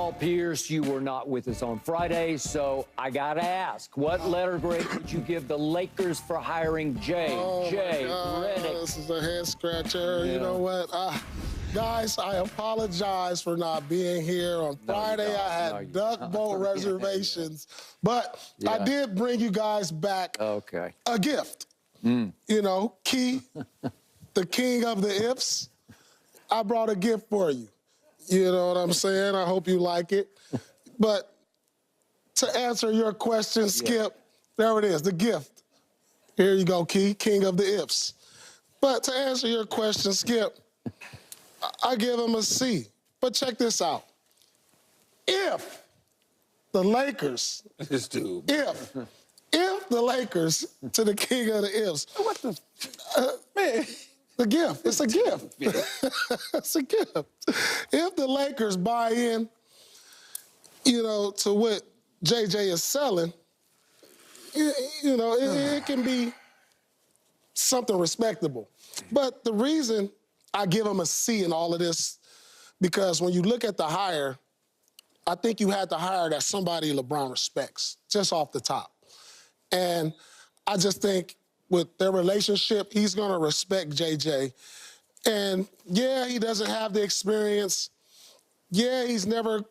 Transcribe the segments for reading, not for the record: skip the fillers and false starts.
Paul Pierce, you were not with us on Friday, so I gotta ask, what letter grade would you give the Lakers for hiring JJ Redick? This is a head scratcher. Yeah. You know what? Guys, I apologize for not being here. On Friday, I had duck boat reservations. But I did bring you guys back a gift. You know, Key, the king of the ifs, I brought a gift for you. You know what I'm saying? I hope you like it. But to answer your question, Skip, there it is, the gift. Here you go, Key, king of the ifs. But to answer your question, Skip, I give him a C. But check this out. If the Lakers, this dude, if the Lakers to the king of the ifs, what the man? The gift. It's a gift. It's a gift. If the Lakers buy in, you know, to what JJ is selling, you know, it can be something respectable. But the reason I give him a C in all of this, because when you look at the hire, I think you had to hire that somebody LeBron respects, just off the top. And I just think with their relationship, he's going to respect JJ. And, yeah, he doesn't have the experience. Yeah, he's never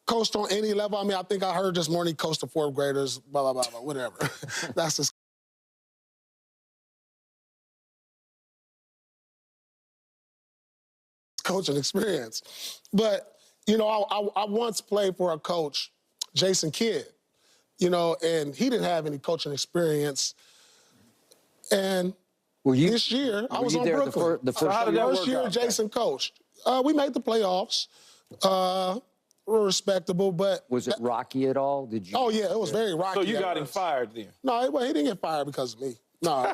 coached on any level. I mean, I think I heard this morning he coached the fourth graders, blah, blah, blah, blah, whatever. That's his coaching experience. But, you know, I once played for a coach, Jason Kidd, you know, and he didn't have any coaching experience. And this year, I was on Brooklyn. The first year Jason coached. We made the playoffs. We're respectable, but... Was it rocky at all? Did you? Oh, yeah, it was very rocky. So you got him fired then? No, he didn't get fired because of me. No.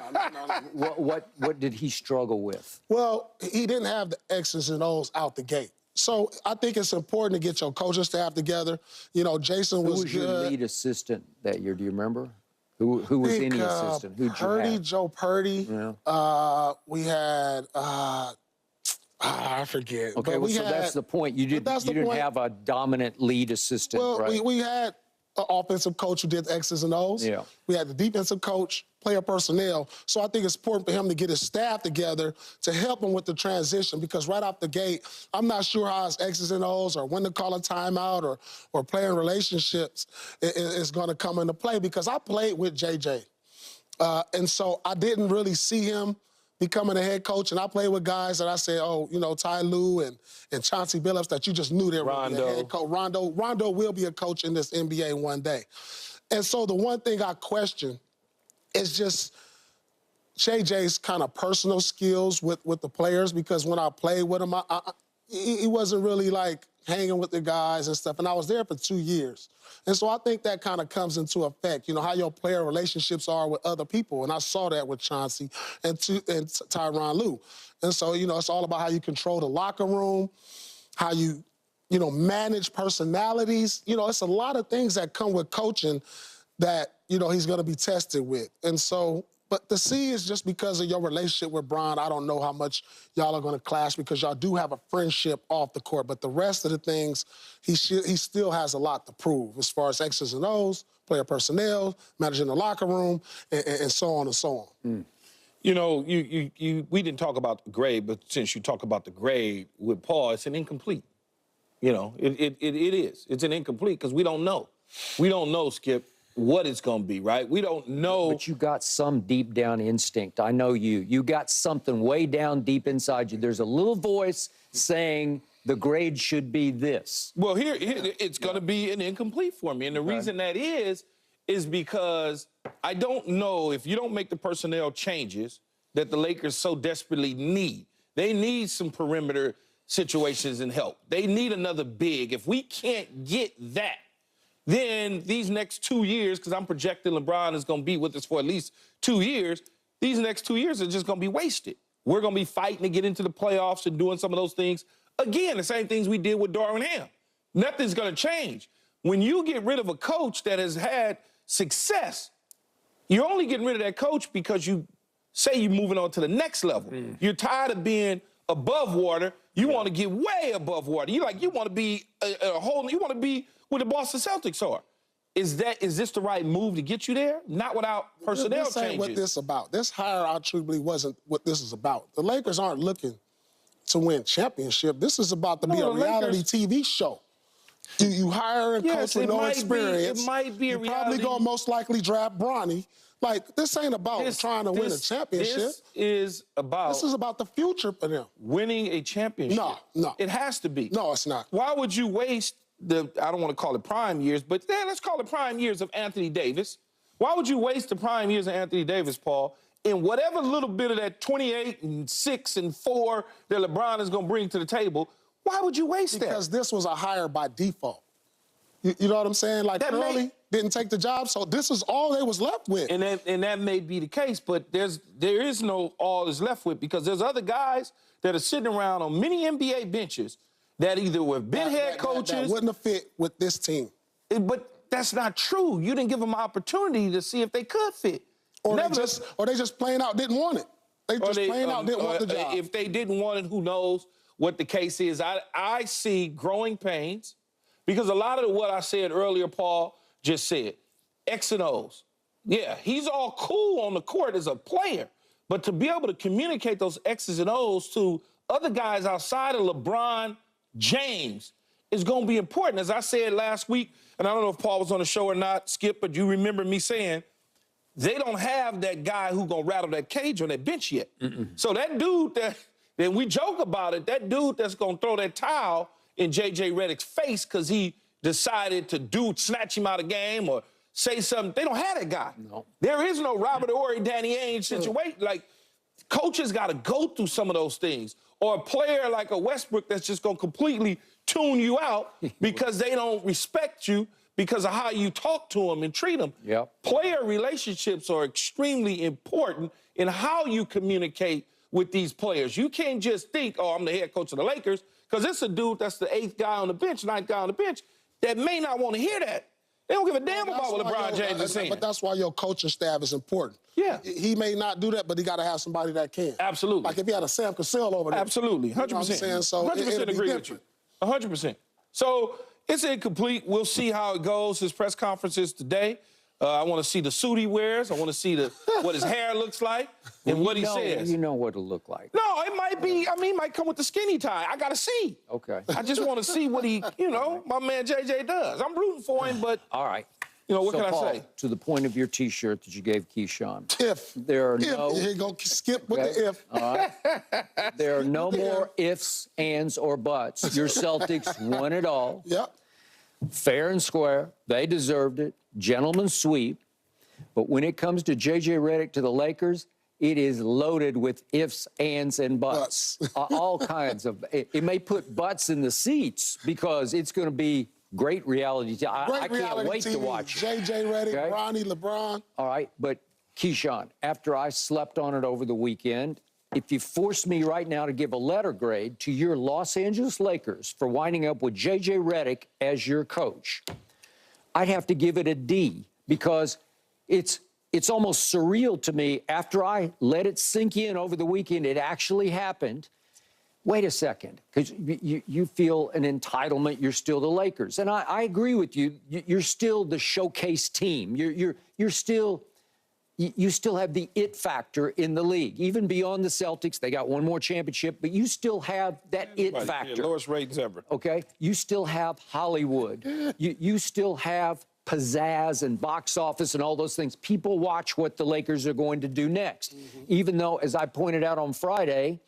What did he struggle with? Well, he didn't have the X's and O's out the gate. So I think it's important to get your coaching staff together. You know, Jason was good. Who was your lead assistant that year? Do you remember? Who was any assistant? Who'd you have? Joe Purdy. Yeah. We had, I forget. Okay, well, so that's the point. You didn't have a dominant lead assistant, well, right? We had an offensive coach who did X's and O's. Yeah. We had the defensive coach, player personnel. So I think it's important for him to get his staff together to help him with the transition, because right off the gate, I'm not sure how his X's and O's or when to call a timeout or playing relationships is going to come into play, because I played with JJ. And so I didn't really see him becoming a head coach, and I played with guys that I said, oh, you know, Ty Lue and Chauncey Billups, that you just knew they were be a head coach. Rondo will be a coach in this NBA one day. And so the one thing I question is just JJ's kind of personal skills with the players, because when I played with him, he wasn't really like hanging with the guys and stuff, and I was there for 2 years. And so I think that kind of comes into effect, you know, how your player relationships are with other people. And I saw that with Chauncey and Tyronn Lue. And so, you know, it's all about how you control the locker room, how you know, manage personalities. You know, it's a lot of things that come with coaching that, you know, he's going to be tested with. And so, but the C is just because of your relationship with Bron. I don't know how much y'all are going to clash, because y'all do have a friendship off the court. But the rest of the things, he still has a lot to prove as far as X's and O's, player personnel, managing the locker room, and so on and so on. You know, we didn't talk about the grade, but since you talk about the grade with Paul, it's an incomplete. You know, it is. It's an incomplete because we don't know. We don't know, Skip, what it's going to be, right? We don't know. But you got some deep down instinct. I know you. You got something way down deep inside you. There's a little voice saying the grade should be this. Well, here it's going to be an incomplete for me. And the reason that is because I don't know, if you don't make the personnel changes that the Lakers so desperately need. They need some perimeter situations and help. They need another big. If we can't get that, then these next 2 years, because I'm projecting LeBron is going to be with us for at least 2 years, these next 2 years are just going to be wasted. We're going to be fighting to get into the playoffs and doing some of those things. Again, the same things we did with Darvin Ham. Nothing's going to change. When you get rid of a coach that has had success, you're only getting rid of that coach because you say you're moving on to the next level. You're tired of being above water You want to get way above water. You want to be you want to be where the Boston Celtics are. Is this the right move to get you there? Not without personnel this ain't changes. what this is about. This hire, I truly believe, wasn't what this is about. The Lakers aren't looking to win championship. This is about to be a reality TV show. You hire a coach with no experience. It might be a reality. You're probably going to most likely draft Bronny. Like, this ain't about trying to win a championship. This is about the future for them. Winning a championship. No. It has to be. No, it's not. Why would you waste I don't want to call it prime years, but let's call it prime years of Anthony Davis. Why would you waste the prime years of Anthony Davis, Paul, in whatever little bit of that 28 and 6 and 4 that LeBron is going to bring to the table? Why would you waste that? Because this was a hire by default. You know what I'm saying? Like, Curly didn't take the job, so this is all they was left with. And that may be the case, but there is no all is left with, because there's other guys that are sitting around on many NBA benches that either have been head coaches. That wouldn't have fit with this team. But that's not true. You didn't give them an opportunity to see if they could fit. Or they just plain out didn't want it. They just plain out didn't want the job. If they didn't want it, who knows what the case is. I see growing pains, because a lot of what I said earlier, Paul just said, X and O's. Yeah, he's all cool on the court as a player, but to be able to communicate those X's and O's to other guys outside of LeBron James is going to be important. As I said last week, and I don't know if Paul was on the show or not, Skip, but you remember me saying, they don't have that guy who's going to rattle that cage on that bench yet. So that dude that we joke about it, that dude that's going to throw that towel in JJ Redick's face because he decided to snatch him out of game or say something, they don't have that guy. No. There is no Robert Horry, Danny Ainge situation. Like, coaches got to go through some of those things. Or a player like a Westbrook that's just going to completely tune you out because they don't respect you because of how you talk to them and treat them. Yep. Player relationships are extremely important in how you communicate with these players. You can't just think, oh, I'm the head coach of the Lakers, because it's a dude that's the 8th guy on the bench, 9th guy on the bench, that may not want to hear that. They don't give a damn about what LeBron James is saying. But that's why your coaching staff is important. Yeah. He may not do that, but he got to have somebody that can. Absolutely. Like if he had a Sam Cassell over there. Absolutely. 100%. You know what I'm saying? So 100% agree with you. 100%. So it's incomplete. We'll see how it goes. His press conference is today. I want to see the suit he wears. I want to see what his hair looks like and what he says. You know what it'll look like. No, it might be, he might come with the skinny tie. I got to see. Okay. I just want to see what he, my man JJ does. I'm rooting for him, but... All right. What can Paul, I say? To the point of your T-shirt that you gave Keyshawn. If. There are no... Here you go, Skip with the if. All right. There are no more ifs, ands, or buts. Your Celtics won it all. Yep. Fair and square. They deserved it. Gentleman's sweep. But when it comes to JJ Redick to the Lakers, it is loaded with ifs, ands, and buts. All kinds of... It may put butts in the seats because it's going to be... Great reality. I can't wait to watch it. JJ Redick, Bronny, LeBron. All right, but Keyshawn, after I slept on it over the weekend, if you force me right now to give a letter grade to your Los Angeles Lakers for winding up with JJ Redick as your coach, I'd have to give it a D, because it's almost surreal to me. After I let it sink in over the weekend, it actually happened. Wait a second, because you feel an entitlement. You're still the Lakers, and I agree with you. You're still the showcase team. You still have the it factor in the league, even beyond the Celtics. They got one more championship, but you still have that it factor. Yeah, lowest ratings ever. Okay, you still have Hollywood. You still have pizzazz and box office and all those things. People watch what the Lakers are going to do next, even though, as I pointed out on Friday,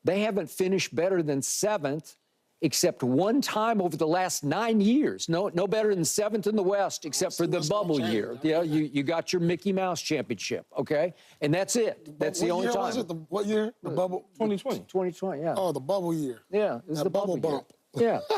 they haven't finished better than 7th, except one time over the last 9 years. No better than 7th in the West, except for the bubble year. Yeah, you got your Mickey Mouse championship, okay? And that's it. That's the only time. Was it? What year? The bubble? 2020. 2020, yeah. Oh, the bubble year. Yeah, it was the bubble bump. Year. Yeah.